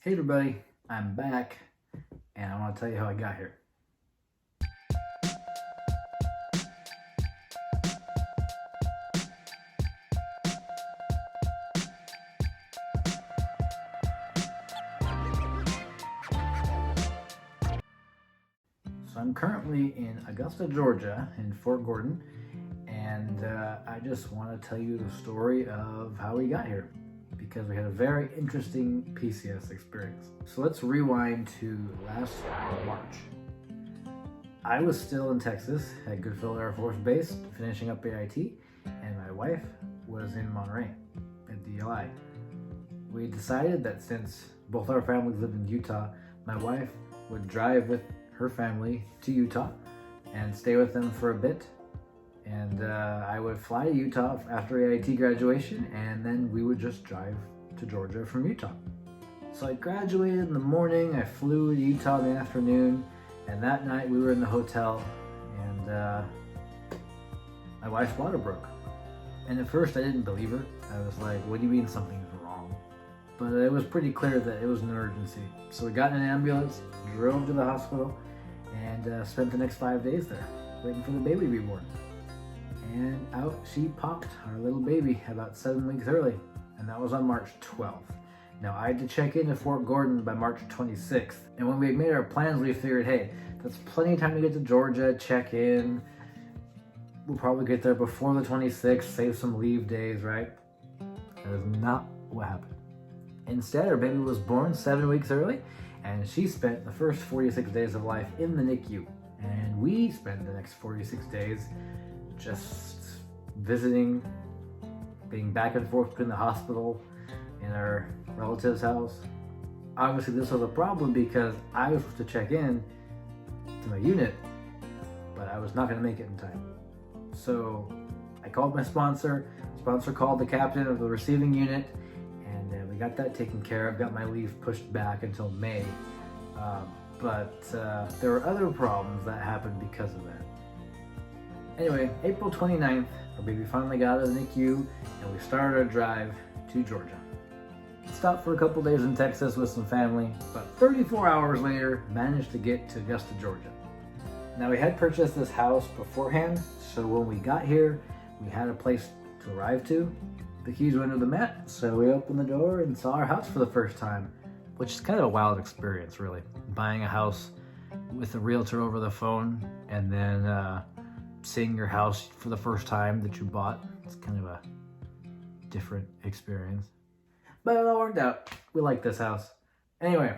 Hey everybody, I'm back and I want to tell you how I got here. So I'm currently in Augusta, Georgia, in Fort Gordon, and I just want to tell you the story of how we got here because we had a very interesting PCS experience. So let's rewind to last March. I was still in Texas at Goodfield Air Force Base finishing up AIT, and my wife was in Monterey at DLI. We decided that since both our families lived in Utah, my wife would drive with her family to Utah and stay with them for a bit. And I would fly to Utah after AIT graduation, and then we would just drive to Georgia from Utah. So I graduated in the morning, I flew to Utah in the afternoon, and that night we were in the hotel, and my wife's water broke. And at first I didn't believe her. I was like, what do you mean something's wrong? But it was pretty clear that it was an emergency. So we got in an ambulance, drove to the hospital, and spent the next 5 days there, waiting for the baby to be born. And out she popped, our little baby, about 7 weeks early. And that was on March 12th. Now I had to check into Fort Gordon by March 26th. And when we made our plans, we figured, hey, that's plenty of time to get to Georgia, check in. We'll probably get there before the 26th, save some leave days, right? That is not what happened. Instead, our baby was born 7 weeks early, and she spent the first 46 days of life in the NICU. And we spent the next 46 days just visiting, being back and forth between the hospital and our relative's house. Obviously, this was a problem because I was supposed to check in to my unit, but I was not going to make it in time. So I called my sponsor. Sponsor called the captain of the receiving unit, and we got that taken care of. Got my leave pushed back until May. But there were other problems that happened because of that. Anyway, April 29th, our baby finally got out of the NICU, and we started our drive to Georgia. Stopped for a couple days in Texas with some family, but 34 hours later, managed to get to Augusta, Georgia. Now, we had purchased this house beforehand, so when we got here, we had a place to arrive to. The keys were under the mat, so we opened the door and saw our house for the first time, which is kind of a wild experience, really. Buying a house with a realtor over the phone, and then seeing your house for the first time that you bought. It's kind of a different experience. But it all worked out. We like this house. Anyway,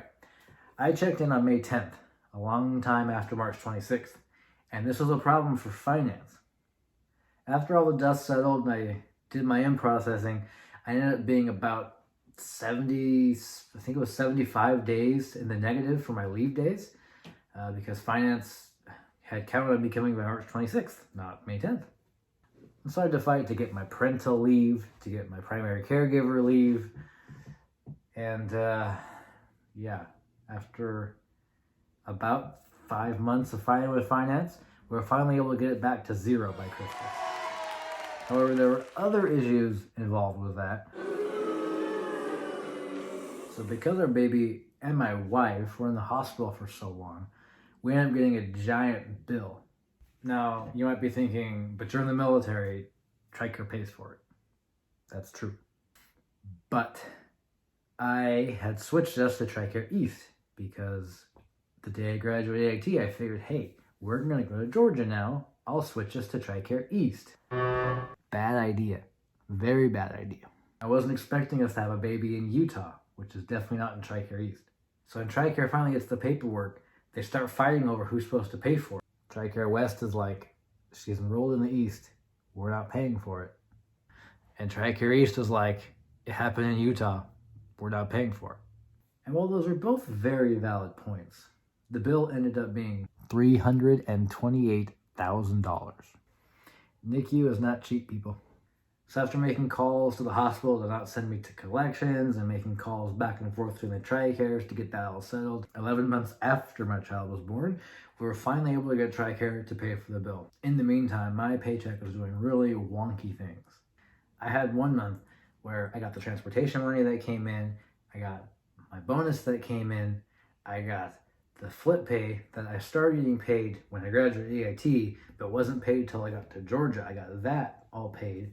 I checked in on May 10th, a long time after March 26th, and this was a problem for finance. After all the dust settled and I did my in-processing, I ended up being about 75 days in the negative for my leave days because finance had counted on me coming by March 26th, not May 10th. I started to fight to get my parental leave, to get my primary caregiver leave, and after about 5 months of fighting with finance, we were finally able to get it back to zero by Christmas. However, there were other issues involved with that. So because our baby and my wife were in the hospital for so long, we ended up getting a giant bill. Now, you might be thinking, but you're in the military, Tricare pays for it. That's true. But I had switched us to Tricare East because the day I graduated AIT, I figured, hey, we're going to go to Georgia now. I'll switch us to Tricare East. Bad idea. Very bad idea. I wasn't expecting us to have a baby in Utah, which is definitely not in Tricare East. So when Tricare finally gets the paperwork, they start fighting over who's supposed to pay for it. Tricare West is like, she's enrolled in the East. We're not paying for it. And Tricare East was like, it happened in Utah. We're not paying for it. And while those are both very valid points, the bill ended up being $328,000. NICU is not cheap, people. So after making calls to the hospital to not send me to collections and making calls back and forth between the Tricares to get that all settled, 11 months after my child was born, we were finally able to get Tricare to pay for the bill. In the meantime, my paycheck was doing really wonky things. I had 1 month where I got the transportation money that came in, I got my bonus that came in, I got the flip pay that I started getting paid when I graduated AIT, but wasn't paid till I got to Georgia. I got that all paid.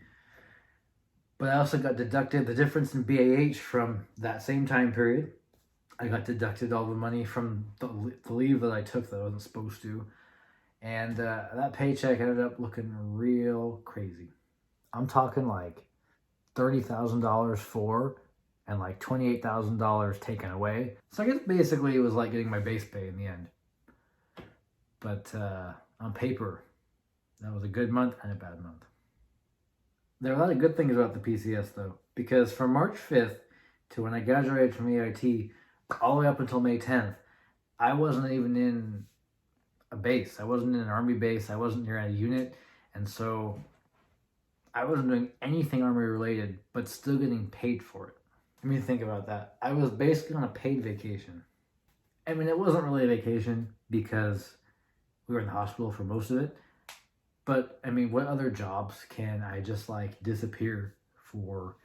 But I also got deducted the difference in BAH from that same time period. I got deducted all the money from the leave that I took that I wasn't supposed to. And that paycheck ended up looking real crazy. I'm talking like $30,000 for and like $28,000 taken away. So I guess basically it was like getting my base pay in the end. But on paper, that was a good month and a bad month. There are a lot of good things about the PCS though, because from March 5th to when I graduated from AIT, all the way up until May 10th, I wasn't even in a base. I wasn't in an Army base. I wasn't near a unit. And so I wasn't doing anything Army related, but still getting paid for it. I mean, think about that. I was basically on a paid vacation. I mean, it wasn't really a vacation because we were in the hospital for most of it. But I mean, what other jobs can I just like disappear for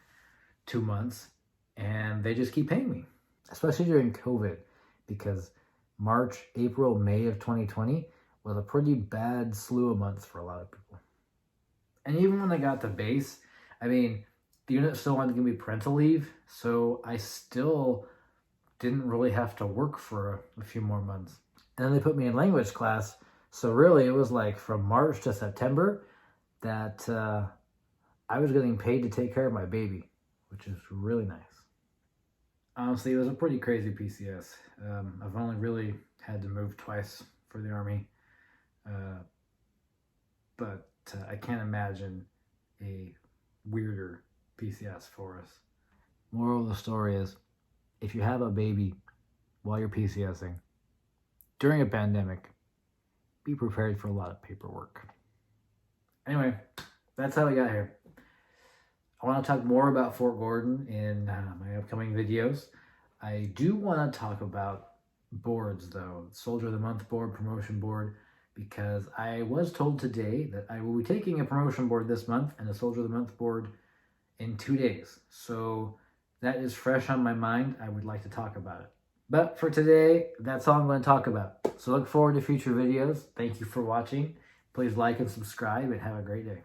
2 months and they just keep paying me? Especially during COVID, because March, April, May of 2020 was a pretty bad slew of months for a lot of people. And even when I got to base, I mean, the unit still wanted to give me parental leave, so I still didn't really have to work for a few more months. And then they put me in language class, so really it was like from March to September that I was getting paid to take care of my baby, which is really nice. Honestly, it was a pretty crazy PCS. I've only really had to move twice for the Army, but I can't imagine a weirder PCS for us. Moral of the story is, if you have a baby while you're PCSing during a pandemic, be prepared for a lot of paperwork. Anyway, that's how we got here. I want to talk more about Fort Gordon in my upcoming videos. I do want to talk about boards though, Soldier of the Month board, promotion board, because I was told today that I will be taking a promotion board this month and a Soldier of the Month board in 2 days. So that is fresh on my mind. I would like to talk about it. But for today, that's all I'm going to talk about. So look forward to future videos. Thank you for watching. Please like and subscribe and have a great day.